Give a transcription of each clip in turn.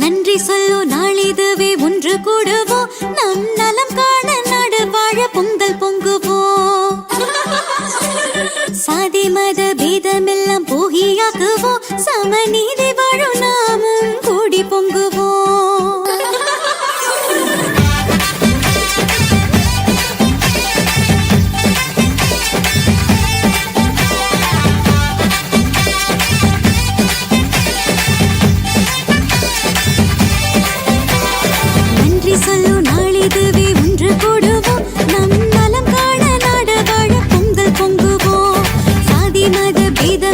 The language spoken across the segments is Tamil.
நன்றி சொல்லோ நாளிதுவே ஒன்று கூடுவோம் நம் நலம் காண நாடு வாழ பொங்கல் பொங்குவோம் சாதி மத பேதமெல்லாம் போகியாக்குவோம் சமநீதி வாழும் நாமும் கூடி பொங்குவோம் சொல்லு நாளிதுவே ஒன்று கூடுவோம் நம் நலம் காண நாடு வாழ பொங்கல் பொங்குவோம் சாதி மத பேத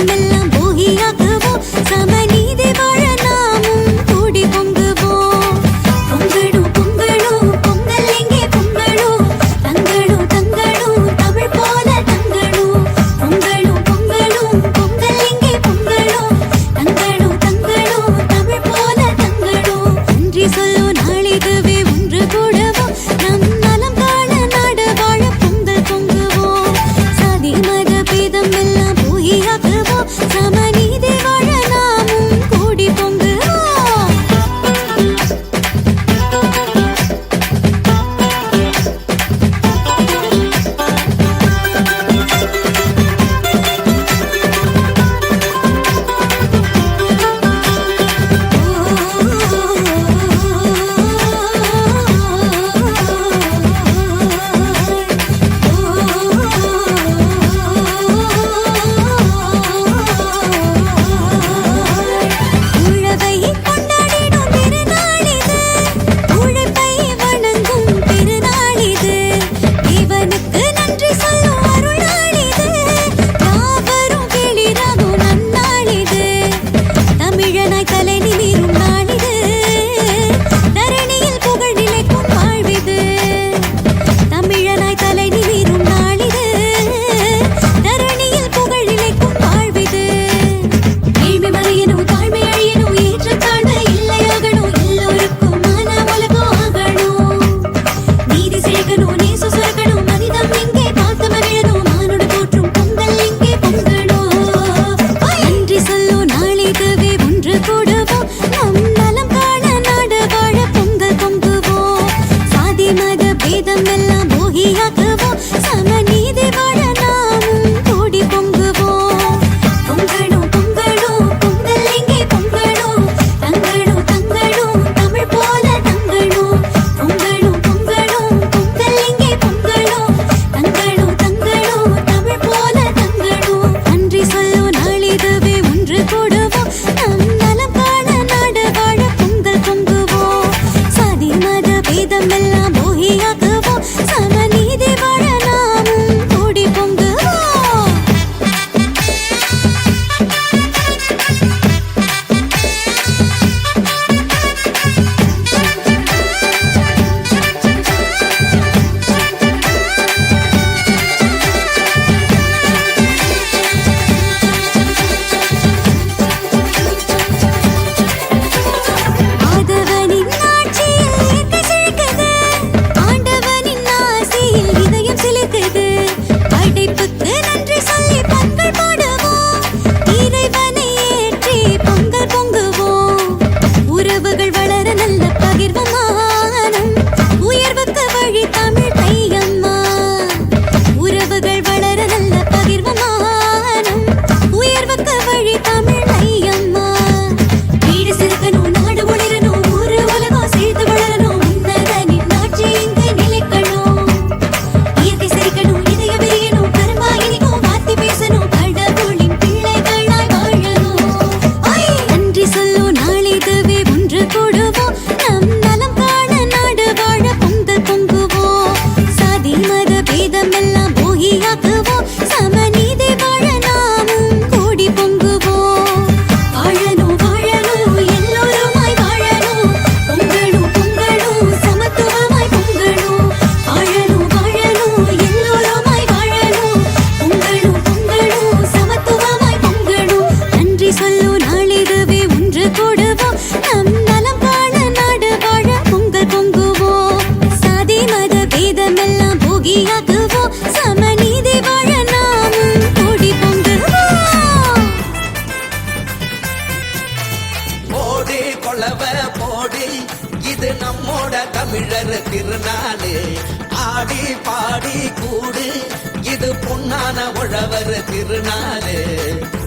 உழவர் திருநாளு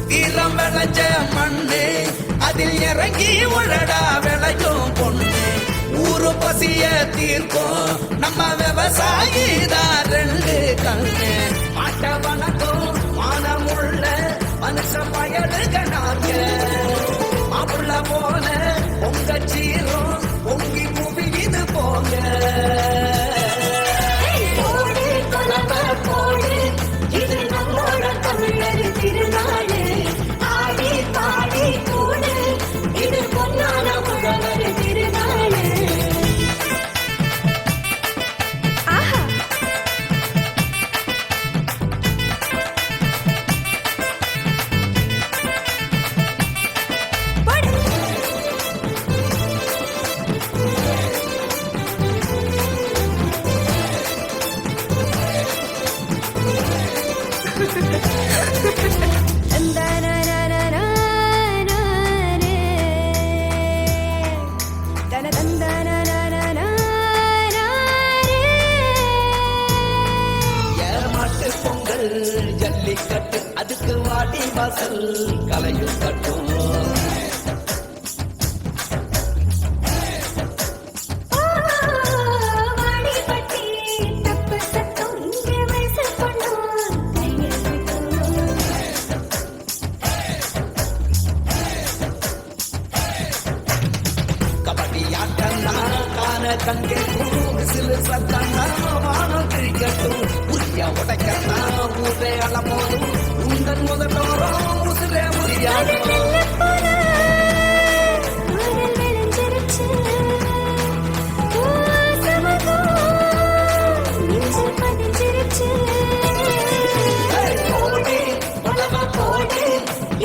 வீரம் விளைஞ்ச மண்ணு அதில் இறங்கி உழடா விளையும் பொண்ணு ஊரு பசிய தீர்க்கும் நம்ம விவசாயி தான் ரெண்டு கண்ணு மாட்ட வணக்கம் மானமுள்ள மனுஷ பயலுக நாங்க மாப்புள்ள போல பொங்க சீரும் பொங்கி புவியுது போங்க இது நம்மோட தமிழர் திருநாடு ஆடி பாடி கூடு இது பொன்னான உழவர் திருநாடு ஜல்லிக்கட்டு அதுக்கு வாடி வாசல் கலையும் கட்டும் கபடி ஆட்டம்னா கான கங்கே விசிலு சத்தம்னா வானம் கிரிக்கட்டும் உரிய உடைக்கன்னா ஊரே அலமோதும் உங்கள் முதலோரும் உசுரே முடியாது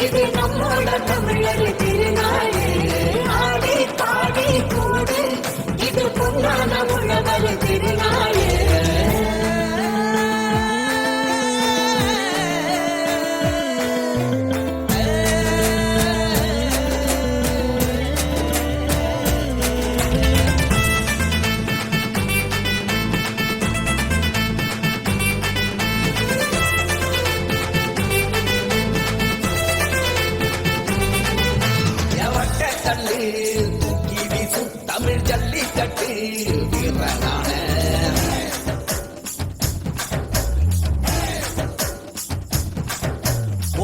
இது நம்மோட தமிழர் திருநாடு ஆடி பாடி கூடு இது பொன்னான உழவர் திருநாடு தூக்கி வீசும் தமிழ் ஜல்லிக்கட்டு வீரனான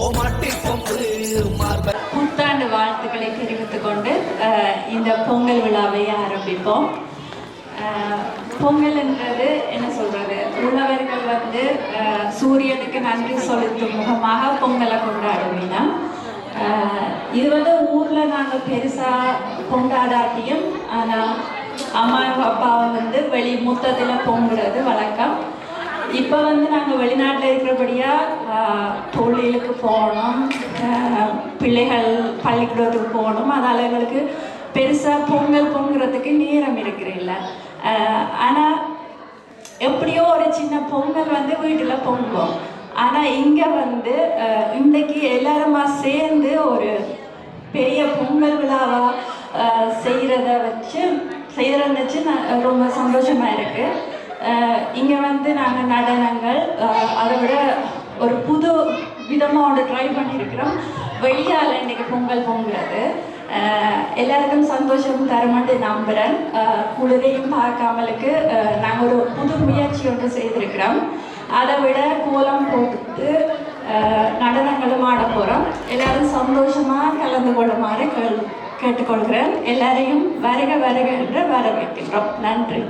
ஓமாட்டி கொம்பு மார்பல் புத்தாண்டு வாழ்த்துக்களை தெரிவித்துக் கொண்டு இந்த பொங்கல் விழாவை ஆரம்பிப்போம். பொங்கல்ன்றது என்ன சொல்றது, உழவர்கள் வந்து சூரியனுக்கு நன்றி செலுத்தும் முகமாக பொங்கலை கொண்டாடுவீங்க. இது வந்து ஊரில் நாங்கள் பெருசாக கொண்டாடாட்டியும் ஆனால் அம்மா அப்பாவை வந்து முத்தத்தில் பொங்குறது வழக்கம். இப்போ வந்து நாங்கள் வெளிநாட்டில் இருக்கிறபடியாக தொழிலுக்கு போகணும், பிள்ளைகள் பள்ளிக்கூடத்துக்கு போகணும், அதால் எங்களுக்கு பெருசாக பொங்கல் பொங்குறதுக்கு நேரம் இருக்கிறதில்ல. ஆனால் எப்படியோ ஒரு சின்ன பொங்கல் வந்து வீட்டில் பொங்குவோம். ஆனால் இங்கே வந்து இன்றைக்கி எல்லாருமா சேர்ந்து ஒரு பெரிய பொங்கல் விழாவாக செய்கிறத வச்சு ரொம்ப சந்தோஷமாக இருக்குது. இங்கே வந்து நாங்கள் நடனங்கள் அதை விட ஒரு புது விதமாக ஒன்று ட்ரை பண்ணியிருக்கிறோம். வெளியால் இன்றைக்கி பொங்கல் பொங்குறது எல்லாருக்கும் சந்தோஷம் தருமான்னு நம்புகிறேன். குளிரையும் பார்க்காமலுக்கு நாங்கள் ஒரு புது முயற்சி ஒன்று செய்திருக்கிறோம். அதை விட கோலம் போட்டு நடனங்களும் ஆட போகிறோம். எல்லாரும் சந்தோஷமாக கலந்து கொள்ளுமாறு கேட்டுக்கொள்கிறேன். எல்லாரையும் வருக வருக என்று வரவேற்கின்றோம். நன்றி.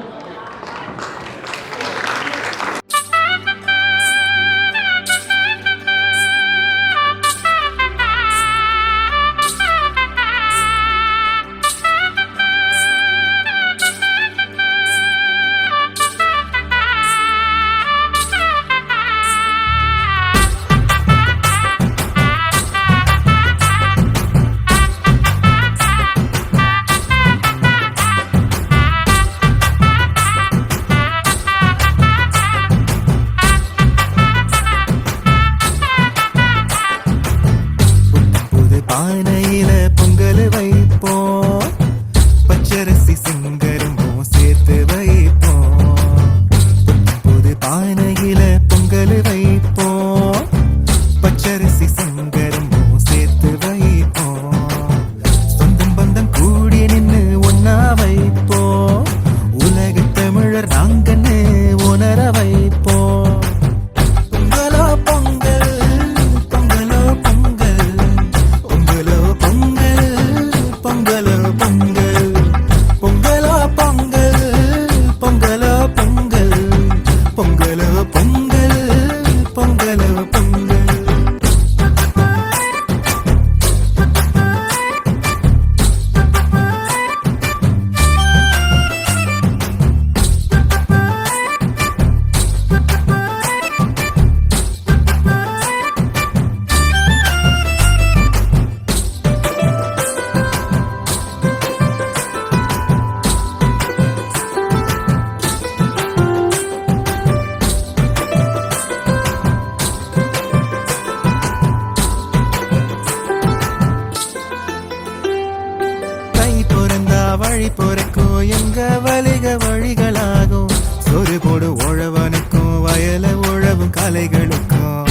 வழி பொறக்கும் எங்க வலிக வழிகளாகும் ஒரு போடு உழவனுக்கும் வயல உழவும் கலைகளுக்கும்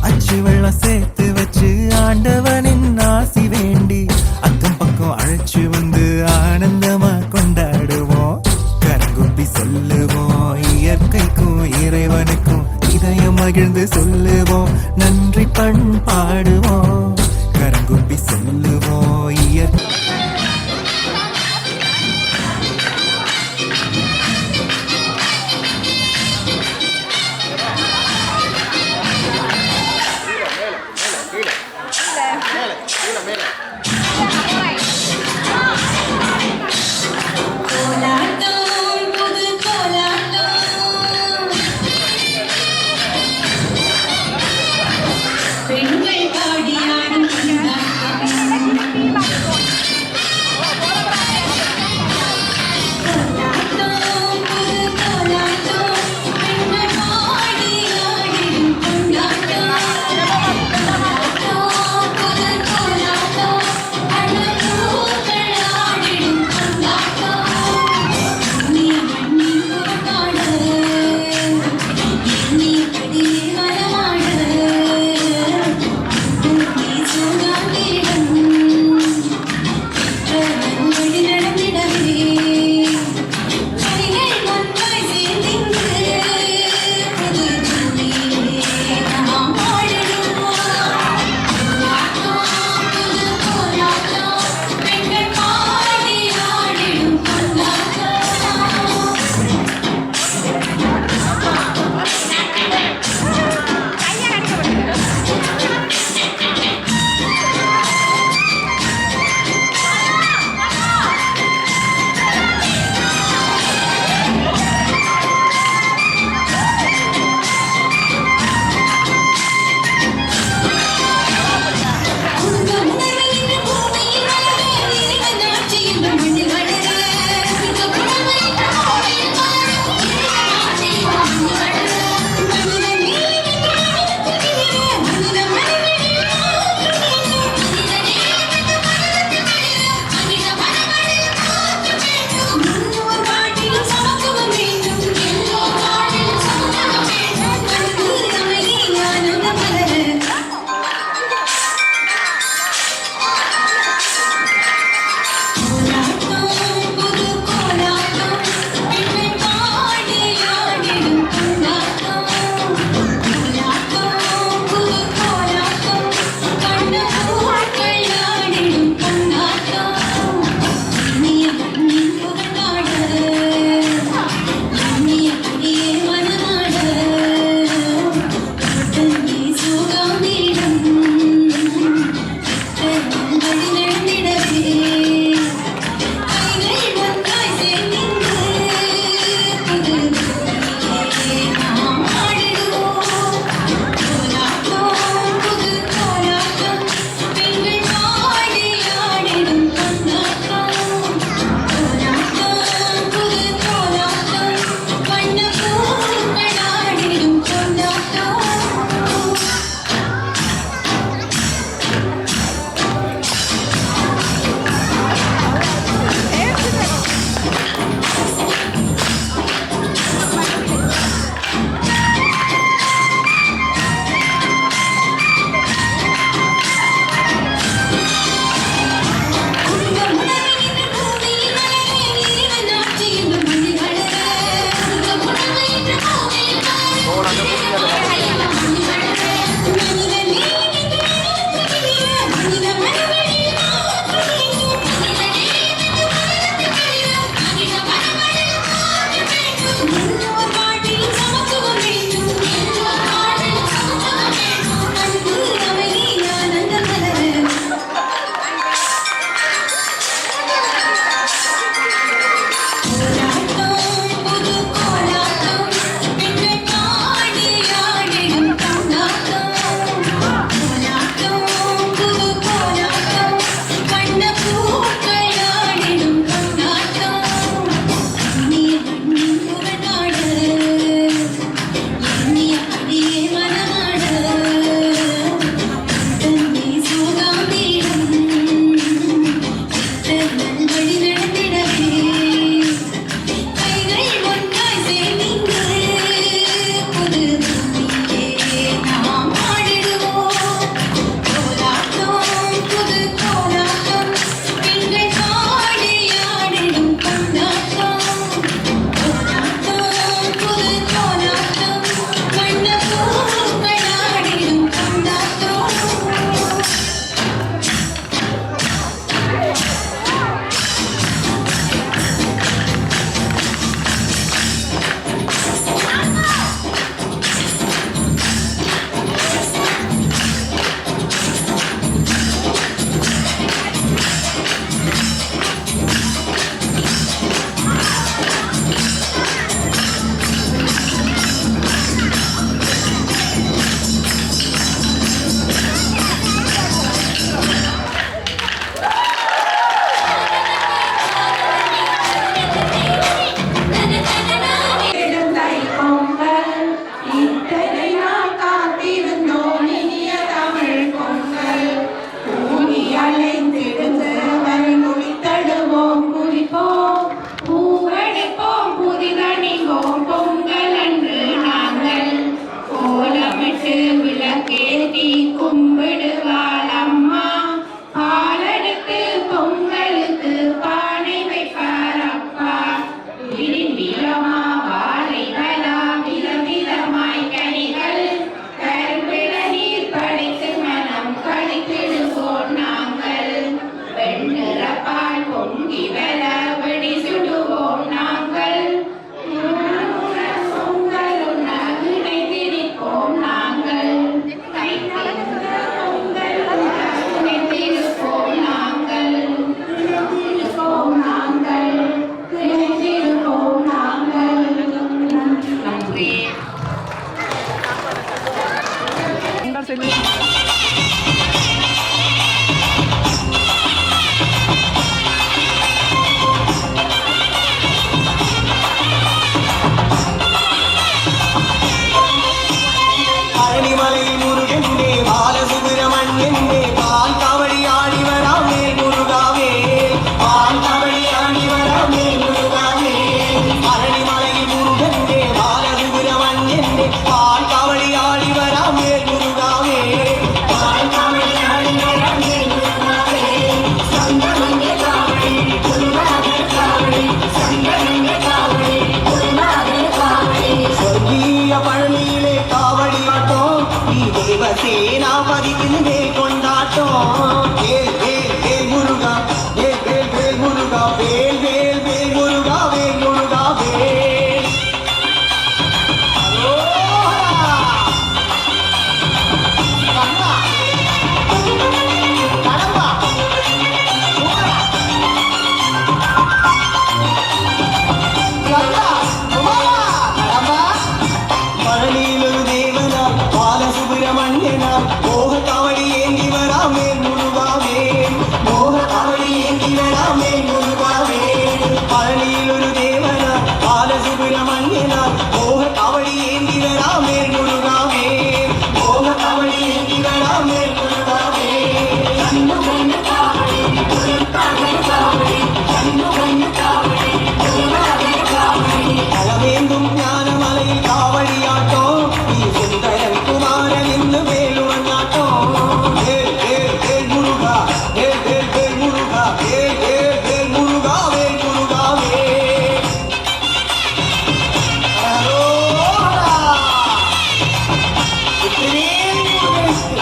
அச்சு வெள்ளம் சேர்த்து வச்சு ஆண்டவனின் ஆசி வேண்டி அக்கம் பக்கம் அழைச்சு வந்து ஆனந்தமா கொண்டாடுவோம் கரங்குப்பி சொல்லுவோம் இயற்கைக்கும் இறைவனுக்கும் இதயம் மகிழ்ந்து சொல்லுவோம் நன்றி பண்பாடுவோம் கரங்குப்பி சொல்லுவோம் இயற்கை பெண்கள் பாடியாடும் சொல்லி பழனிமலை முருகனே பாலசுப்பிரமணியனே பால் கவடி ஆடி வராமே முருகாவே பால் கவடி ஆடி வராமே முருகாவே பழனிமலை முருகனே பாலசுப்பிரமணியனே பால் கவடி ஆடி வராமே முருகாவே பால் கவடி ஆடி வராமே முருகாவே சந்தனங்க காவடி குருநாதர் காவடி சந்தனங்க காவடி குருநாதர் காவடி சொர்க்கீய பழனியிலே காவடி தேவசேனாபதி மேல் கொண்டாட்டம் வேல் வேல் வேல் முருகா வேல் வேல் வேல் முருகா வேல் வேல் வேல் முருகா வேல் முருகா வேல் பழனியிலொரு தேவனால் பாலசுப்பிரமணியனால் மோக காவடி ஏந்தி வராமே முருகாவே மோக காவடி ஏந்தி வராமே முருகாவே பழனியிலொரு தேவனால் பாலசுப்பிரமணியனால் மோக காவடி ஏந்தி வராமே முருகாவே மோக காவடி ஏந்தி வராமே முருகாவே களவேந்தும் ஞானமலையில் காவடியாட்டம் நீ சுந்தரன் குமாரன் இன்னு வேலுவனாட்டம் வேல் வேல் வேல் முருகா வேல் வேல் வேல் முருகா வேல் வேல் வேல் முருகா வேல் முருகா வேல் அரோரா வெற்றிவேல் முருகனுக்கு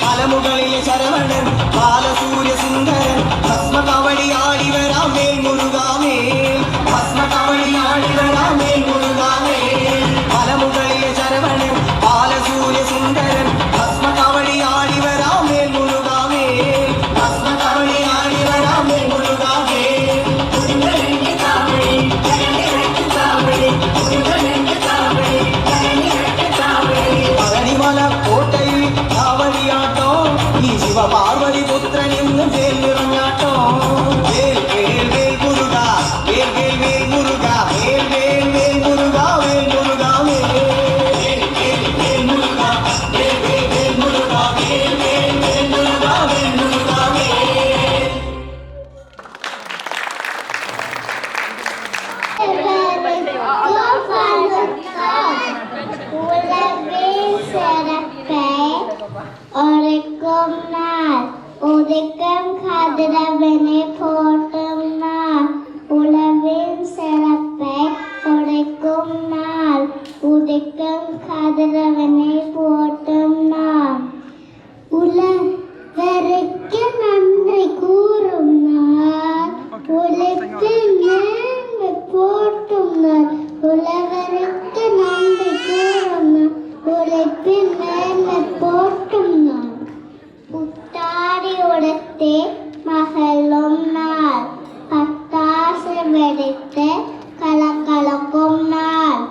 பலமுகளிலே சரவணன் பாலசூரிய சுந்தரன் பஸ்ம கவடி ஆடி வராமே முருகாவே பஸ்ம கவடி ஆடி வராமே முருகாவே பலமுகளிலே சரவணன் பாலசூரிய சுந்தரன் பஸ்ம கவடி ஆடி வராமே முருகாவே பஸ்ம கவடி ஆடி வராமே முருகாவே பழனிமலை கோட்டையில் காவடியாட்டம் நீ சிவ பார்வதி புத்திரன் இன்னும் வேல் நிறங்காட்டம் வேல் வேல் வேல் முருகா வேல் வேல் வேல் முருகா வேல் வேல் வேல் முருகா வேல் முருகா வேல் வேல் வேல் முருகா வேல் வேல் வேல் முருகா வேல் வேல் வேல் முருகா வேல் முருகா வேல் உதிக்கம் கதிரவனை போட்டும் நாள் உலவின் சிறப்பை உடைக்கும் நாள் உதிக்கம் கதிரவனை போட்டும் நாள் உலவருக்கு நன்றி கூறும் நாள் உழைப்பின் மேன்மை போட்டும் நாள் உலவருக்கு நன்றி கூறும் நாள் உழைப்பின் மேன்மை போட்டும் நாள் புத்தாடி உடுத்தி மகளும் நாள் பட்டாசு வெடித்து கலக்கலக்கும் நாள்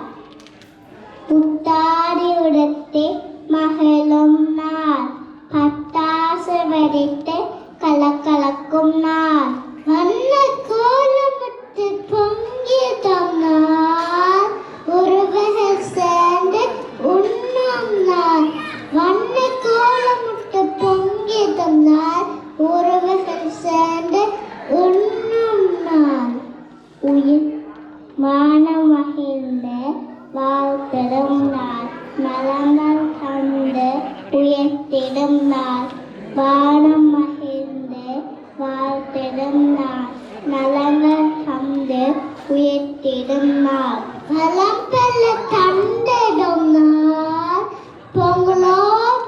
புத்தாடி உடுத்தி மகளும் நாள் பட்டாசு வெடித்து கலக்கலக்கும் நாள் வண்ண கோலமிட்டு பொங்கிடும் நாள் உறவுகள் சேர்ந்து உண்ணும் நாள் வண்ண கோலமிட்டு பொங்கிடும் நாள் உறவுகள் சேர்ந்து உண்ணும் நாள் உயிர் மானம் மகிழ்ந்து வாழ்த்திடும் நாள் நலங்கள் கண்டு உயர்த்திடும் நாள் வானம் மகிழ்ந்து வாழ்த்திடும் நாள் நலங்கள் கண்டு உயர்த்திடும் நாள் வளம் பெற தந்திடும் நாள் பொங்கலோ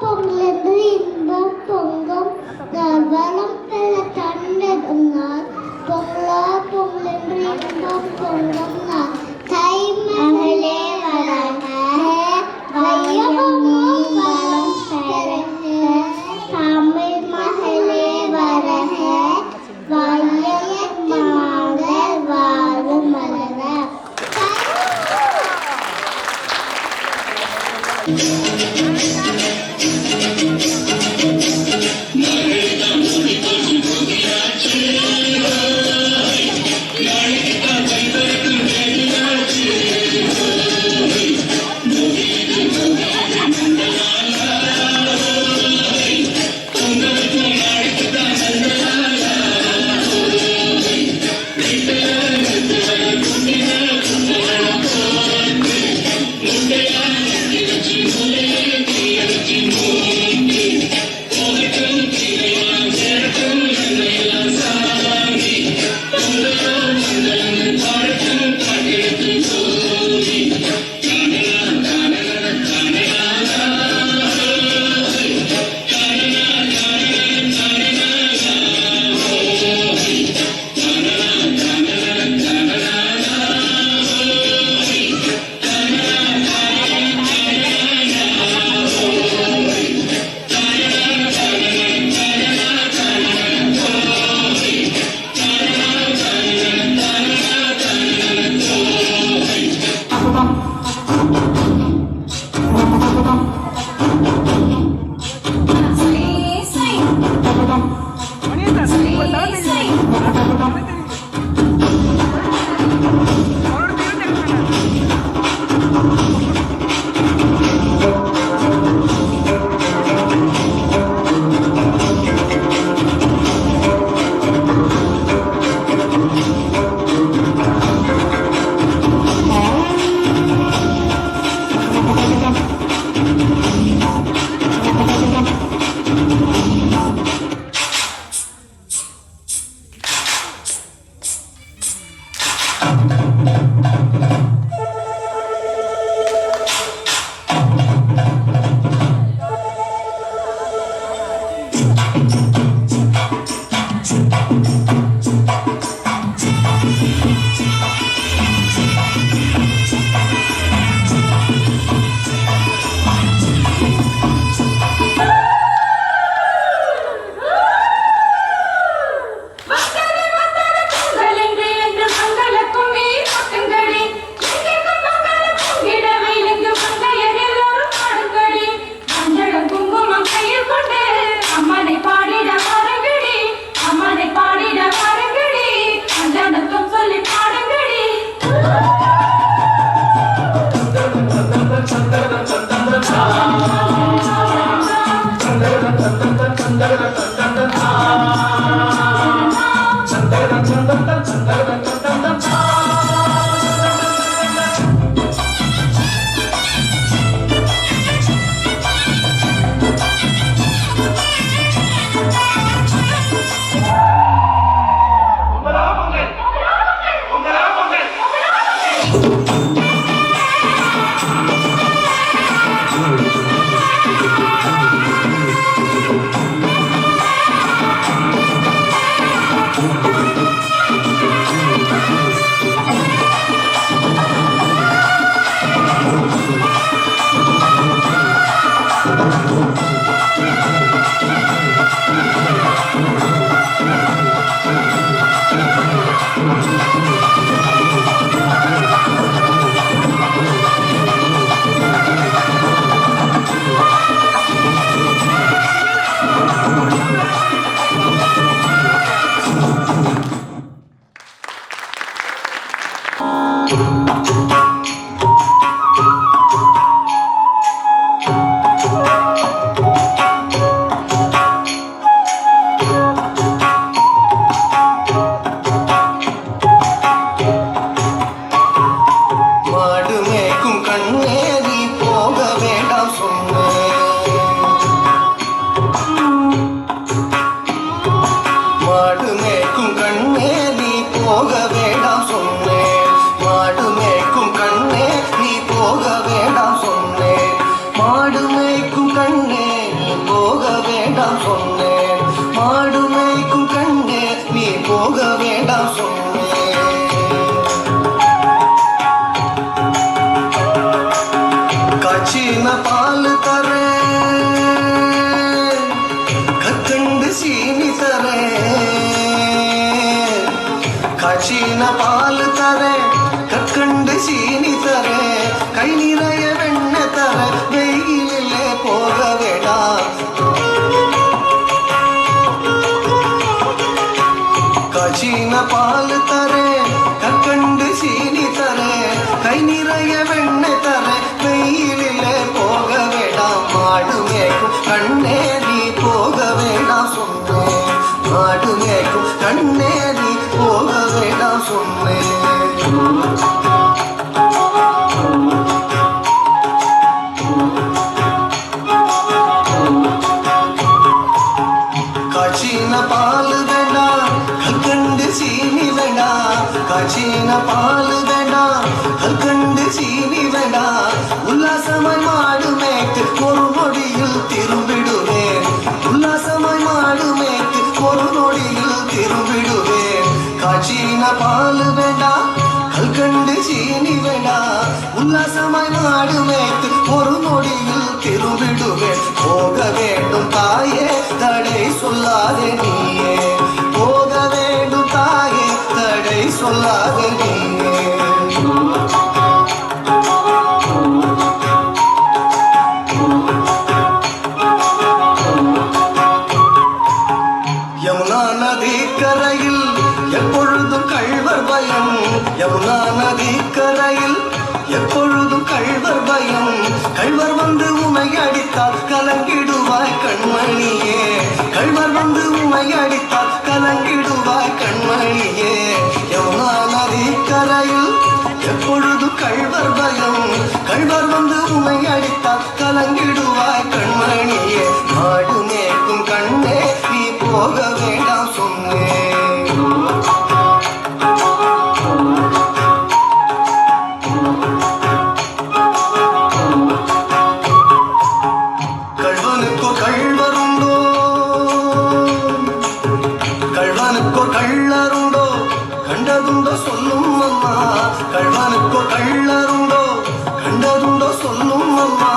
பொங்கலென்று இன்பம் பொங்கும் நாள் வளம் பெற தந்திடும் நாள் பொங்கலோ பொங்கலென்று இன்பம் பொங்கும் நாள் தை மகளே வளக வையகமும் வளம் பெருக தமிழ் மகளே வரக வையகமாதல் வாழும் மலர காய்ச்சின பால் தர கற்கண்டு சீனி தர கை நிறைய வெண்ண தர வெயில் போக வேண்டாம். காய்ச்சின பால் தரேன், கற்கண்டு சீனி தரேன், கை நிறைய வெண்ணெய் தரேன். வெயிலிலே போக வேண்டாம், மாடு மேய்க்கும் கண்ணே நீ போக வேண்டாம் சொன்னேன். மாடு மேய்க்கும் கண்ணே நீ போக வேண்டாம் சொன்னேன். காய்ச்சின பால் வேண்டாம், கற்கண்டு சீனி வேண்டாம். காய்ச்சின பால் வேண்டாம், கற்கண்டு சீனி வேண்டாம். உல்லாசமாய் மாடு மேய்த்து ஒரு நொடியில் திரும்பிடுவேன். உல்லாசமாய் மாடு மேய்த்து ஒரு நொடியில் திரும்பிடுவேன். காய்ச்சின பால் வேண்டாம், கற்கண்டு சீனி வேண்டாம். உல்லாசமாய் மாடு மேய்த்து ஒரு நொடியில் திரும்பிடுவேன். போக வேண்டும் தாயே, தடை சொல்லாதே நீயே. போக வேண்டும் தாயே, தடை சொல்லாதே நீயே. யமுனா நதி கரையில் எப்பொழுதும் கள்வர் பயம். யமுனா நதி கரையில் எப்பொழுதும் கள்வர் பயம். கள்வர் வந்து உமை அடித்தால் கலங்கிடுவாய் கண்மணியே. கள்வர் வந்து உமை அடித்தால் கலங்கிடுவாய் கண்மணியே. யமுனா நதி கரையில் எப்பொழுதும் கள்வர் பயம். கள்வர் வந்து உமை அடித்தால் கலங்கிடுவாய் கண்மணியே. மாடு மேய்க்கும் கண்ணே நீ போக வேண்டாம் சொன்னேன். கள்வனுக்கோ கள்வருண்டோ, கள்வனுக்கோ கள்ளருண்டோ, கண்டதுண்டோ சொல்லும் அம்மா. கள்வனுக்கோ கள்ளருண்டோ, கண்டதுண்டோ சொல்லும் அம்மா.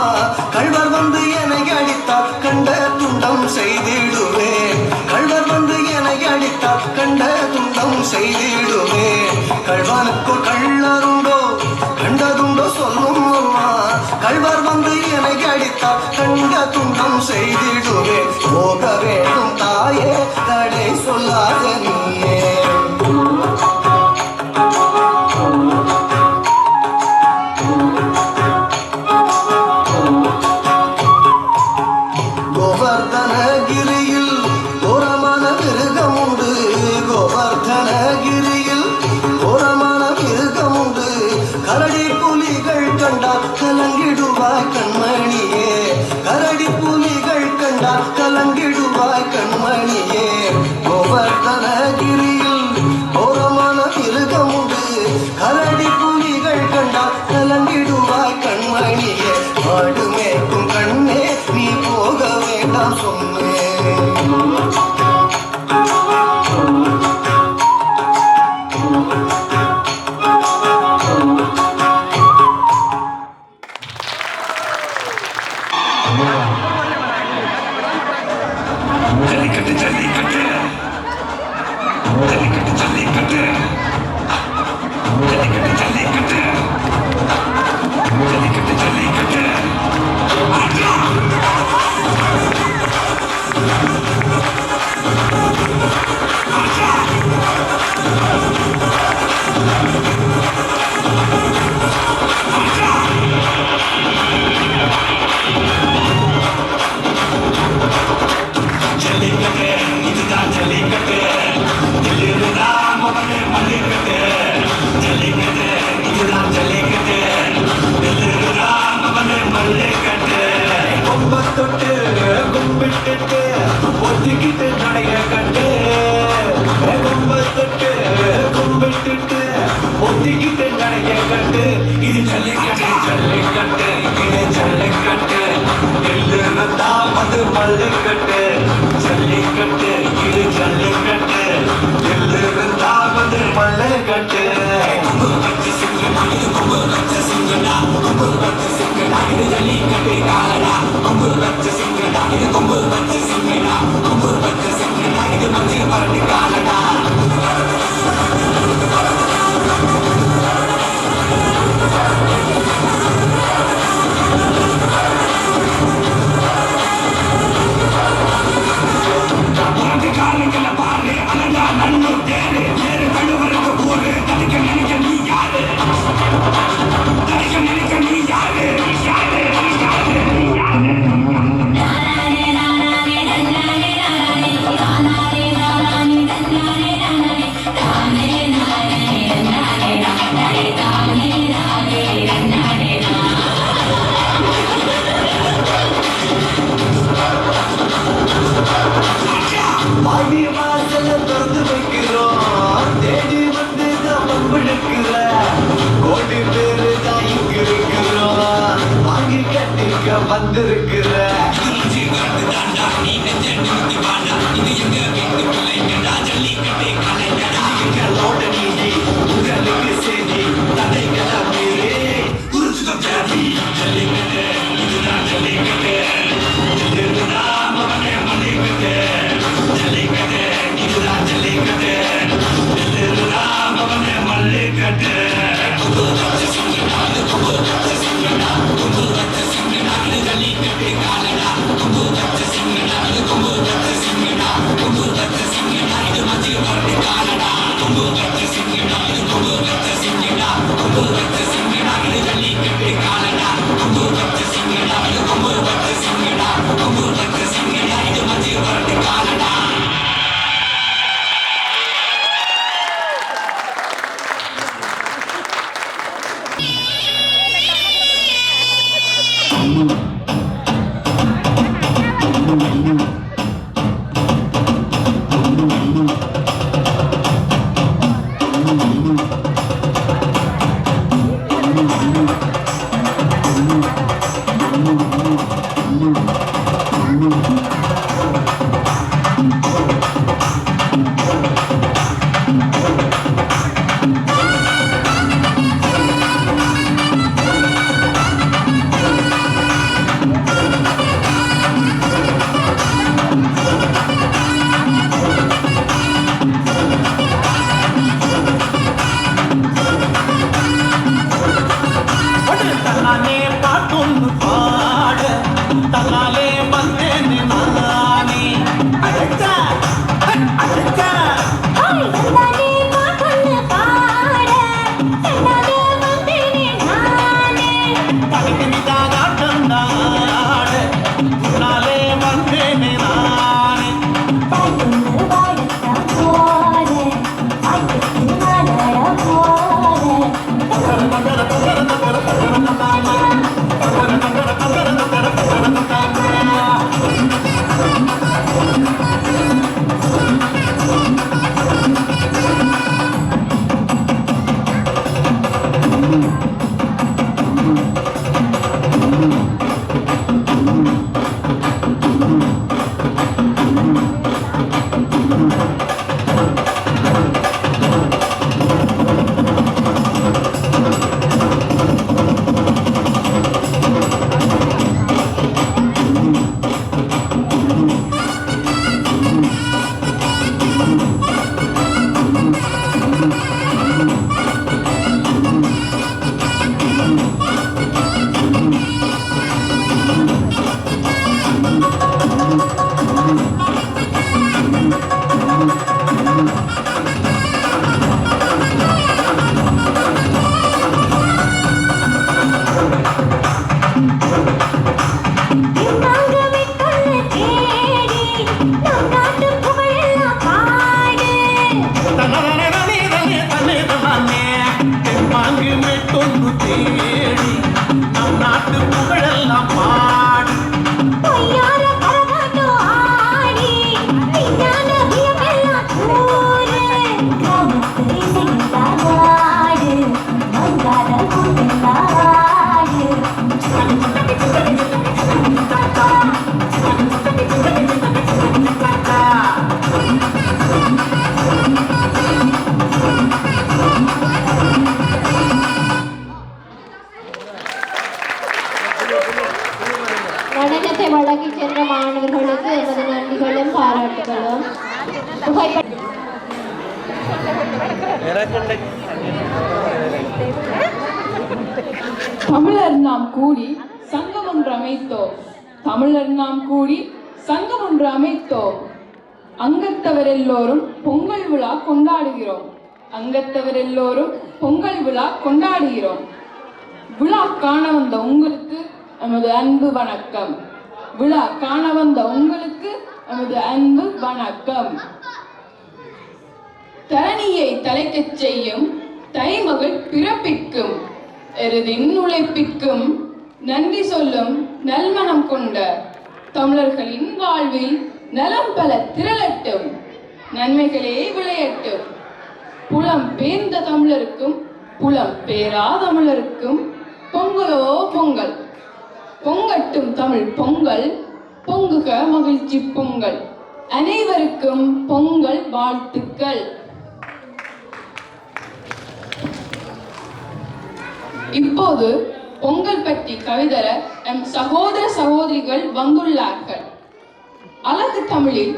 கள்வர் வந்து என்னை அடித்தால் கண்ட துண்டம் செய்திடுவேன். கள்வர் வந்து என்னை அடித்தால் கண்ட துண்டம் செய்திடுவேன். கள்வனுக்கோ கள்ளருண்டோ, கண்டதுண்டோ சொல்லும் அம்மா. கள்வர் வந்து என்னை அடித்தால் கண்ட துண்டம் செய்திடுவேன். போக வேண்டும் தாயே, தடை சொல்லாத நீயே. கோவர்தனகிரியில் கோரமான மிருகம் உண்டு. கோவர்தனகிரியில் கோரமான மிருகம் உண்டு. கரடி புலிகள் கண்டால் கலங்கிடுவாய் கண்மணியே. கரடி புலிகள் கண்டால் கலங்கிடுவாய் கண்மணியே. கோவர்தனகிரியில் கோரமான மிருகம் உண்டு. கரடி புலிகள் கண்டால் கலங்கிடுவாய் கண்மணியே. மாடு மேய்க்கும் கண்ணே நீ போக வேண்டாம் சொன்னேன். ஜல்லிக்கட்டு ஜல்லிக்கட்டு ஜல்லிக்கட்டு ஜல்லிக்கட்டு ஜல்லிக்கட்டு ஜல்லிக்கட்டு ஜல்லிக்கட்டு ஜல்லிக்கட்டு. ஜல்லிக்கட்டு இதுதான் ஜல்லிக்கட்டு. இதுதான் மகனே மல்லிக்கட்டு. ஜல்லிக்கட்டு இதுதான் ஜல்லிக்கட்டு. இதுதான் மகனே மல்லிக்கட்டு. கொம்ப தொட்டு கும்பிட்டுட்டு ஒத்திக்கிட்டு நடைய கட்டு. கொம்ப தொட்டு கும்பிட்டுட்டு ஒத்திக்கிட்டு நடைய கட்டு. இது ஜல்லிக்கட்டு ஜல்லிக்கட்டு இது ஜல்லிக்கட்டு. எல்லுதான் வந்து மல்லிக்கட்டு. ஜல்லிக்கட்டு இது ஜல்லிக்கட்டு. எல்லுதான் வந்து மல்லிக்கட்டு. இது ஜல்லிக்கட்டு காலடா. கொம்பு வச்சு சிங்கடா. இது கொம்பு வச்சு சிங்கடா. கொம்பு வச்சு சிங்கடா. இது மஞ்சள் பரட்டி காலடா. இருக்கிற கோடி பேரு தான் இங்க இருக்கிறோம் வாங்கி கட்டிக்க வந்திருக்கிற எங்களோட நீதி உங்களுக்கு செய்தி தடைகளை மீறி புரிஞ்சுக்க ஜாதி ஜல்லிக்கட்டு இதுதான் ஜல்லிக்கட்டு இதுதான் மகனே மல்லிக்கட்டு ஜல்லிக்கட்டு இதுதான் ஜல்லிக்கட்டு இதுதான் மகனே மல்லிக்கட்டு நடனத்தை வழங்கி சென்ற மாணவர்களுக்கு எமது நன்றிகளும் பாராட்டுகளும். தமிழர் நாம் கூடி சங்கம் ஒன்று அமைத்தோம். தமிழர் நாம் கூடி சங்கம் ஒன்று அமைத்தோம். அங்கத்தவர் எல்லோரும் பொங்கல் விழா கொண்டாடுகிறோம். அங்கத்தவர் எல்லோரும் பொங்கல் விழா கொண்டாடுகிறோம். விழா காண வந்த உங்களுக்கு நமது அன்பு வணக்கம். விழா காண வந்த உங்களுக்கு நமது அன்பு வணக்கம். தரணியை தலைக்கச் செய்யும் தைமகள் பிறப்பிக்கும் எருதின் உழைப்பிற்கும் நன்றி சொல்லும் நல்மனம் கொண்ட தமிழர்களின் வாழ்வில் நலம் பல திரளட்டும், நன்மைகளே விளையட்டும். புலம் பேர்ந்த தமிழருக்கும் புலம் பேரா தமிழருக்கும் பொங்கலோ பொங்கல். பொங்கட்டும் தமிழ் பொங்கல், பொங்குக மகிழ்ச்சி பொங்கல். அனைவருக்கும் பொங்கல் வாழ்த்துக்கள். இப்போது பொங்கல் பற்றி கவிதர எம் சகோதர சகோதரிகள் வந்துள்ளார்கள். அழகு தமிழில்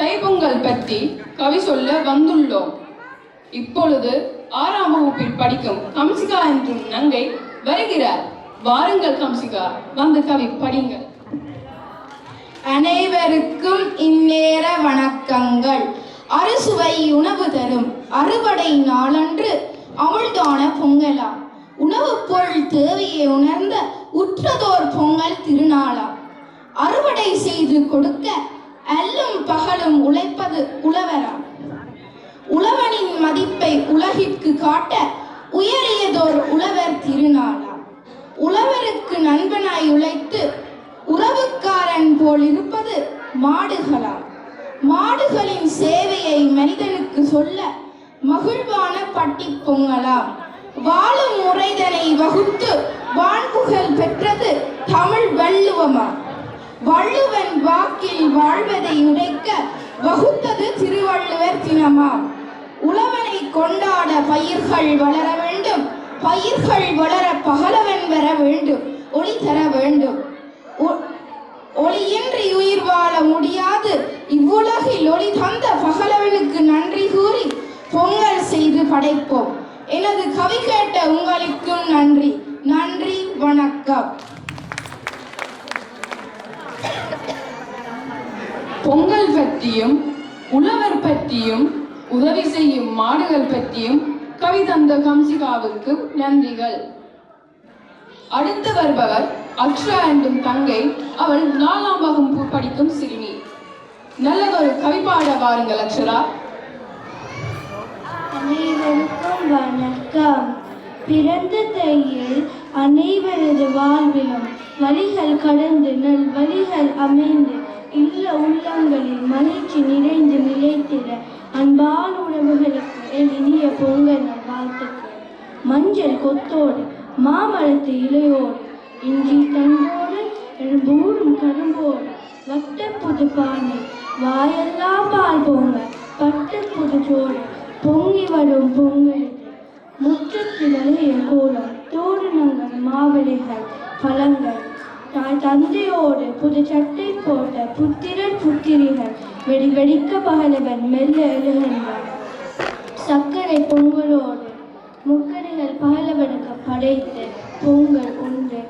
தைப்பொங்கல் பற்றி கவி சொல்ல வந்துள்ளோம். இப்பொழுது 6ஆம் வகுப்பில் படிக்கும் கம்சிகா என்றும் நங்கை வருகிறார். வாருங்கள் கம்சிகா, வந்து கவி படிங்கள். அனைவருக்கும் இந்நேர வணக்கங்கள். அறுசுவை உணவு தரும் அறுவடை நாளன்று அமுழ்தான பொங்கலா, உணவுப் பொருள் தேவையை உணர்ந்த உற்றதோர் பொங்கல் திருநாளாம். அறுவடை செய்து கொடுக்க அல்லும் பகலும் உழைப்பது உழவராம். உழவனின் மதிப்பை உலகிற்கு காட்ட உயரியதோர் உழவர் திருநாளாம். உழவருக்கு நண்பனாய் உழைத்து உறவுக்காரன் போல் இருப்பது மாடுகளாம். மாடுகளின் சேவையை மனிதனுக்கு சொல்ல மகிழ்வான பட்டி பொங்கலாம். வாழும் முறைதனை வகுத்து வான்புகழ் பெற்றது தமிழ் வள்ளுவமா. வள்ளுவன் வாக்கில் வாழ்வதை உடைக்க வகுத்தது திருவள்ளுவர் தினமாம். உழவனை கொண்டாட பயிர்கள் வளர வேண்டும், பயிர்கள் வளர பகலவன் வர வேண்டும், ஒளி தர வேண்டும். ஒளியின்றி உயிர் வாழ முடியாது. இவ்வுலகில் ஒளி தந்த பகலவனுக்கு நன்றி கூறி பொங்கல் செய்து படைப்போம். எனது கவி கேட்ட உங்களுக்கும் நன்றி. நன்றி, வணக்கம். பொங்கல் பற்றியும் உழவர் பற்றியும் உதவி செய்யும் மாடுகள் பற்றியும் கவி தந்த கம்சிகாவுக்கு நன்றிகள். அடுத்து வருபவர் அக்ஷரா என்றும் தங்கை. அவள் 4ஆம் வகுப்பு படிக்கும் சிறுமி. நல்லதொரு கவி பாட வாருங்கள் அக்ஷரா. அனைவருக்கும் வணக்கம். பிறந்த தையில் அனைவரது வாழ்விலும் வழிகள் கடந்து நல் வழிகள் அமைந்து இல்ல உள்ளங்களில் மகிழ்ச்சி நிறைந்து நிலைத்திட அன்பான உறவுகளுக்கு என் இனிய பொங்கல் வாழ்த்துக்கள். மஞ்சள் கொத்தோடு மாமரத்து இலையோடு இஞ்சி தண்டோடு எழும்பூடும் கரும்போடு வட்ட புது பானை வாயெல்லாம் பால் பொங்க பட்ட புது சோடு பொங்கி வரும் பொங்கலில் முற்றத்தில் அழகிய கோலம் தோரணங்கள் மாவிளைகள் பழங்கள் தந்தையோடு புது சட்டை போட்ட புத்திரன் புத்திரிகள் வெடி வெடிக்க பகலவன் மெல்ல எழுகின்றான். சர்க்கரை பொங்கலோடு முக்கடிகள் பகலவனுக்கு படைத்து பொங்கல் உண்டு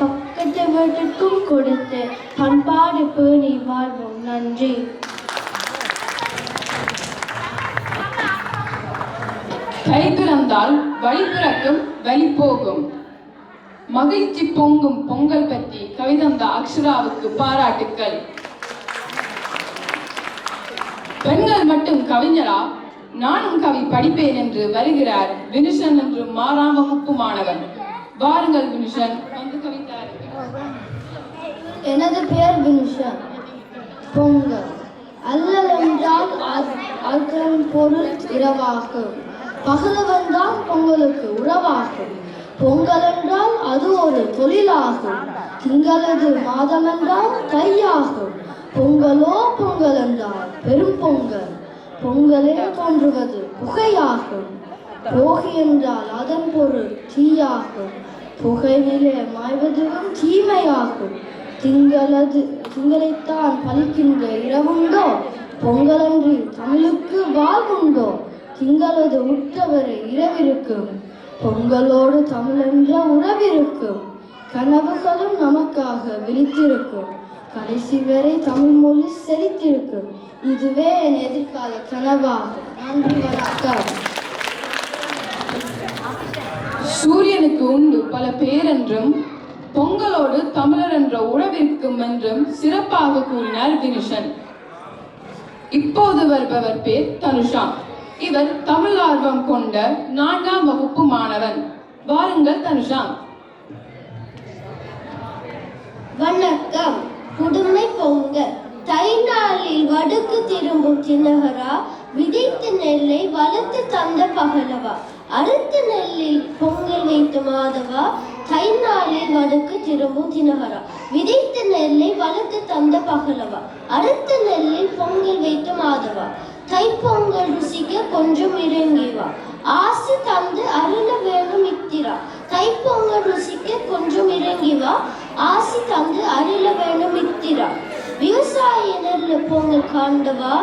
பக்கத்து வீட்டுக்கும் கொடுத்து பண்பாடு பேணி வாழ்வோம். நன்றி. கை பிறந்தால் வழி பிறக்கும் வழி போகும். மகிழ்ச்சி பொங்கும் பொங்கல் பற்றி கவிதந்த அக்ஷராவுக்கு பாராட்டுக்கள். பெண்கள் மட்டும் கவிஞரா, நானும் கவி படிப்பேன் என்று வருகிறார் வினுஷன் என்று 6ஆம் வகுப்பு மாணவன். வாருங்கள் வினுஷன், வந்து கவிதாருங்கள். எனது பெயர் வினுஷன். பொங்கல் அல்லல் என்றால் அதன் பொருள் இரவாகும். பகலவன்தான் பொங்கலுக்கு உறவாகும். பொங்கல் என்றால் அது ஒரு தொழிலாகும். திங்களது மாதம் என்றால் கையாகும். பொங்கலோ பொங்கல் என்றால் பெரும் பொங்கல். பொங்கலே தோன்றுவது புகையாகும். போகி என்றால் அதன் பொருள் தீயாகும். புகையிலே மாய்வதும் தீமையாகும். திங்களைத்தான் பலிக்கின்ற இரவுண்டோ? பொங்கலன்றி தமிழுக்கு வாழ்வுண்டோ? திங்களது உற்றவரை இரவிருக்கும். பொங்கலோடு தமிழென்ற உறவிருக்கும். கனவுகளும் நமக்காக விழித்திருக்கும். கடைசி வரை தமிழ் மொழி செழித்திருக்கும். இதுவே என் எதிர்கால கனவாகும். நன்றி, வணக்கம். சூரியனுக்கு உண்டு பல பேரென்றும் பொங்கலோடு தமிழர் என்ற உறவிற்கும் என்றும் சிறப்பாக கூறினார் வினுஷன். இப்போது வருபவர் பேர் தனுஷா. இவர் தமிழ் ஆர்வம் கொண்ட 4ஆம் வகுப்பு மாணவன். வாருங்கள் தனுஷா. வணக்கம். புதுமை பொங்கல் தை நாளில் வடுக்கு திரும்பும் திலகரா, விதைத்த நெல்லை வளர்த்து தந்த பகலவா, அறுத்த நெல்லில் பொங்கல் வைத்த மாதவா, தை நாளில் வடக்கு திரும்பும் தினகரா, விதைத்த நெல்லை வளர்த்து தந்த பகலவா, அறுத்த நெல்லில் பொங்கல் வைத்த மாதவா, தைப்பொங்கல் ருசிக்க கொஞ்சம் இறங்கி வா, ஆசி தந்து அருள வேணும் மித்திரா, தைப்பொங்கல் ருசிக்க கொஞ்சம் இறங்கி வா, ஆசி தந்து அருள வேணும் மித்திரா, விவசாய நெல்லு பொங்கல் காண்டவா,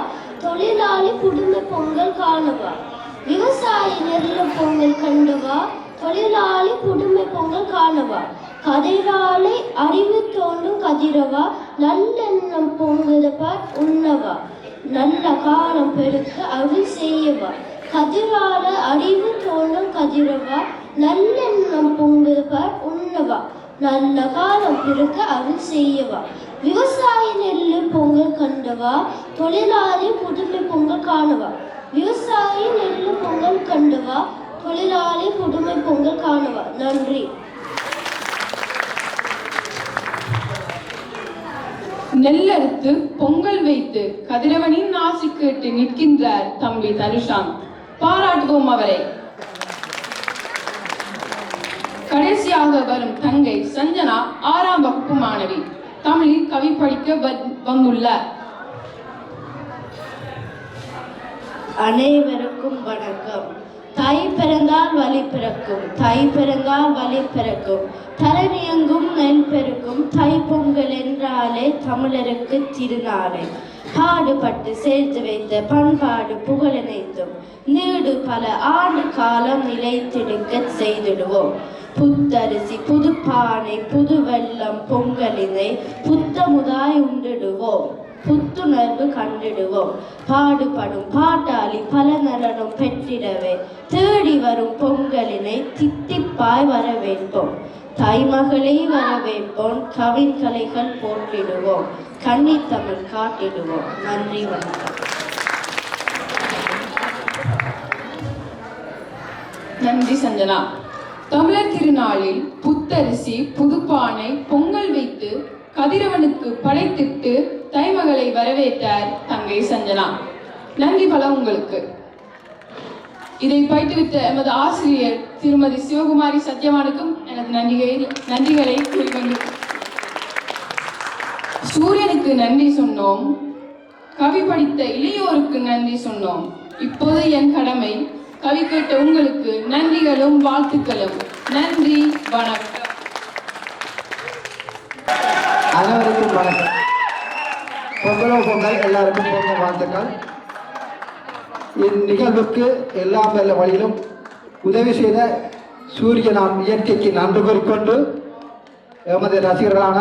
தொழிலாளி குடும்ப பொங்கல் காணவா, விவசாய நெல்லு பொங்கல் கண்டவா, தொழிலாளி குடும்ப பொங்கல் காணவா, கதிராலை அறிவு தோன்றும் கதிரவா, நல்லெண்ணம் பொங்குதப்ப உண்ணவா, நல்ல காலம் பெருக்க அருள் செய்யவா, கதிரால அறிவு தோன்றும் கதிரவா, நல்லெண்ணம் பொங்குதப்ப உண்ணவா, நல்ல காலம் பெருக்க அருள் செய்யவா, விவசாய நெல்லு பொங்கல் கண்டவா, தொழிலாளி புதுமை பொங்கல் காணவா, விவசாயி நெல்லு பொங்கல் கண்டவா, தொழிலாளி புதுமை பொங்கல் காணவா. நன்றி. நெல்லறுத்து பொங்கல் வைத்து கதிரவனின் ஆசி கேட்டு நிற்கின்றார் தம்பி தனுஷாந்த். பாராட்டுவோம் அவரை. கடைசியாக வரும் தங்கை சஞ்சனா 6ஆம் வகுப்பு மாணவி, தமிழில் கவி படிக்க வந்துள்ளார். அனைவருக்கும் வணக்கம். தை பிறந்தால் வழி பிறக்கும், தை பிறந்தால் வழி பிறக்கும், தரணியங்கும் நெல் பெருக்கும், தை பொங்கல் என்றாலே தமிழருக்கு திருநாளே. பாடுபட்டு சேர்த்து வைத்த பண்பாடு புகழனைத்தும் நீடு பல ஆண்டு காலம் நிலைத்திடுக்க செய்திடுவோம். புத்தரிசி புதுப்பானை புது வெள்ளம் பொங்கலினை புத்தமுதாய் உண்டிடுவோம், புத்துணர்வு கண்டிடுவோம். பாடுபடும் பாட்டாளி பல நலனும் பெற்றிடவே தேடி வரும் பொங்கலினை தித்திப்பாய் வரவேற்போம். தாய்மகளை வரவேற்போம், கவின் கலைகள் போற்றிடுவோம், கன்னித்தமிழ் காட்டிடுவோம். நன்றி, வணக்கம். நன்றி சஞ்சனா. தமிழர் திருநாளில் புத்தரிசி புதுப்பானை பொங்கல் வைத்து கதிரவனுக்கு படைத்திட்டு தைமகளை வரவேற்றார் தங்கை சஞ்சனா. நன்றி பல உங்களுக்கு. இதை பயிற்றுவித்த எமது ஆசிரியர் திருமதி சிவகுமாரி சத்யவானுக்கும் எனது நன்றிகளை கூறிக்கொண்டு சூரியனுக்கு நன்றி சொன்னோம், கவி படித்த இளையோருக்கு நன்றி சொன்னோம். இப்போது என் கடமை கவி கேட்ட உங்களுக்கு நன்றிகளும் வாழ்த்துக்களும். நன்றி, வணக்கம். அனைவருக்கும் வணக்கம். பொங்கல் எல்லாருக்கும் பொங்கல் வாழ்த்துக்கள். இந்நிகழ்வுக்கு எல்லாம் வல்ல வழியிலும் உதவி செய்த சூரியனாம் இயற்கைக்கு நன்றி கூறிக்கொண்டு எமது ரசிகர்களான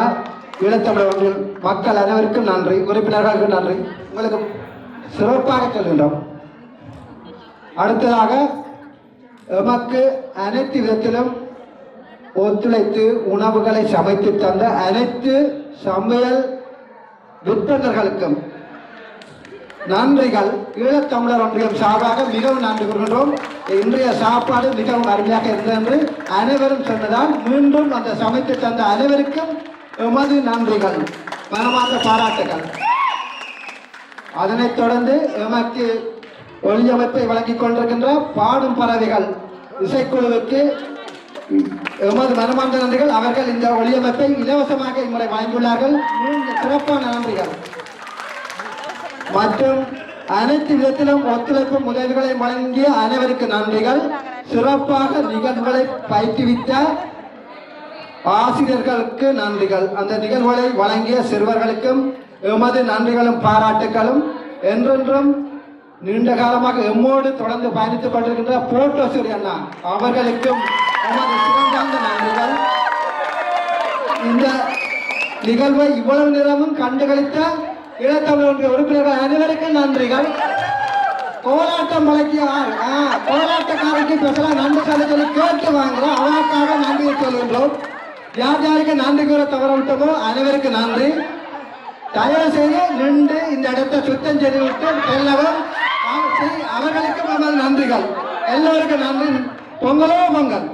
ஈழத்தமிழர் ஒன்றில் மக்கள் அனைவருக்கும் நன்றி, உறுப்பினர்களுக்கு நன்றி. உங்களுக்கு சிறப்பாக சொல்கின்றோம். அடுத்ததாக எமக்கு அனைத்து விதத்திலும் ஒத்துழைத்து உணவுகளை சமைத்து தந்த அனைத்து சமையல் விற்பனர்களுக்கும் நன்றிகள். ஈழத்தமிழர் ஒன்றியம் சார்பாக மிகவும் நன்றி கூறுகின்றோம். இன்றைய சாப்பாடு மிகவும் அருமையாக இருந்தது என்று அனைவரும் சொன்னதால் மீண்டும் அந்த சமைத்து தந்த அனைவருக்கும் எமது நன்றிகள், மனமார்ந்த பாராட்டுகள். அதனைத் தொடர்ந்து எமக்கு ஒளியமைப்பை வழங்கிக் கொண்டிருக்கின்ற பாடும் பறவைகள் இசைக்குழுவுக்கு எமது மனமார்ந்த நன்றிகள். அவர்கள் இந்த ஒளியமைப்பை இலவசமாக இம்முறை வழங்கியுள்ளார்கள். சிறப்பான நன்றிகள். மற்றும் அனைத்து விதத்திலும் ஒத்துழைப்பும் உதவிகளை வழங்கிய அனைவருக்கு நன்றிகள். சிறப்பாக நிகழ்வுகளை பயிற்றுவித்த ஆசிரியர்களுக்கு நன்றிகள். அந்த நிகழ்வுகளை வழங்கிய சிறுவர்களுக்கும் எமது நன்றிகளும் பாராட்டுகளும். என்றென்றும் நீண்ட காலமாக எம்மோடு தொடர்ந்து பயணித்துக் கொண்டிருக்கின்ற போட்டோசூரி அண்ணா அவர்களுக்கும் எமது சிறந்த நன்றிகள். இந்த நிகழ்வை இவ்வளவு நேரமும் கண்டுகளித்த ஈழத்தமிழ் ஒன்றிய உறுப்பினர்கள் அனைவருக்கும் நன்றிகள். கோலாட்டம் வழங்கியார் கோலாட்டக்காரருக்கு ஸ்பெஷலாக நன்றி சொல்ல சொல்லி கேட்டு வாங்குறோம். அவருக்காக நன்றி சொல்கின்றோம். யார் யாருக்கு நன்றி கூற தவறவிட்டமோ அனைவருக்கு நன்றி. தயவு செய்து நின்று இந்த இடத்தை சுத்தம் செய்து விட்டு செல்லவும். அவர்களுக்கும் நமது நன்றிகள். எல்லோருக்கும் நன்றி. பொங்கலோ பொங்கல்.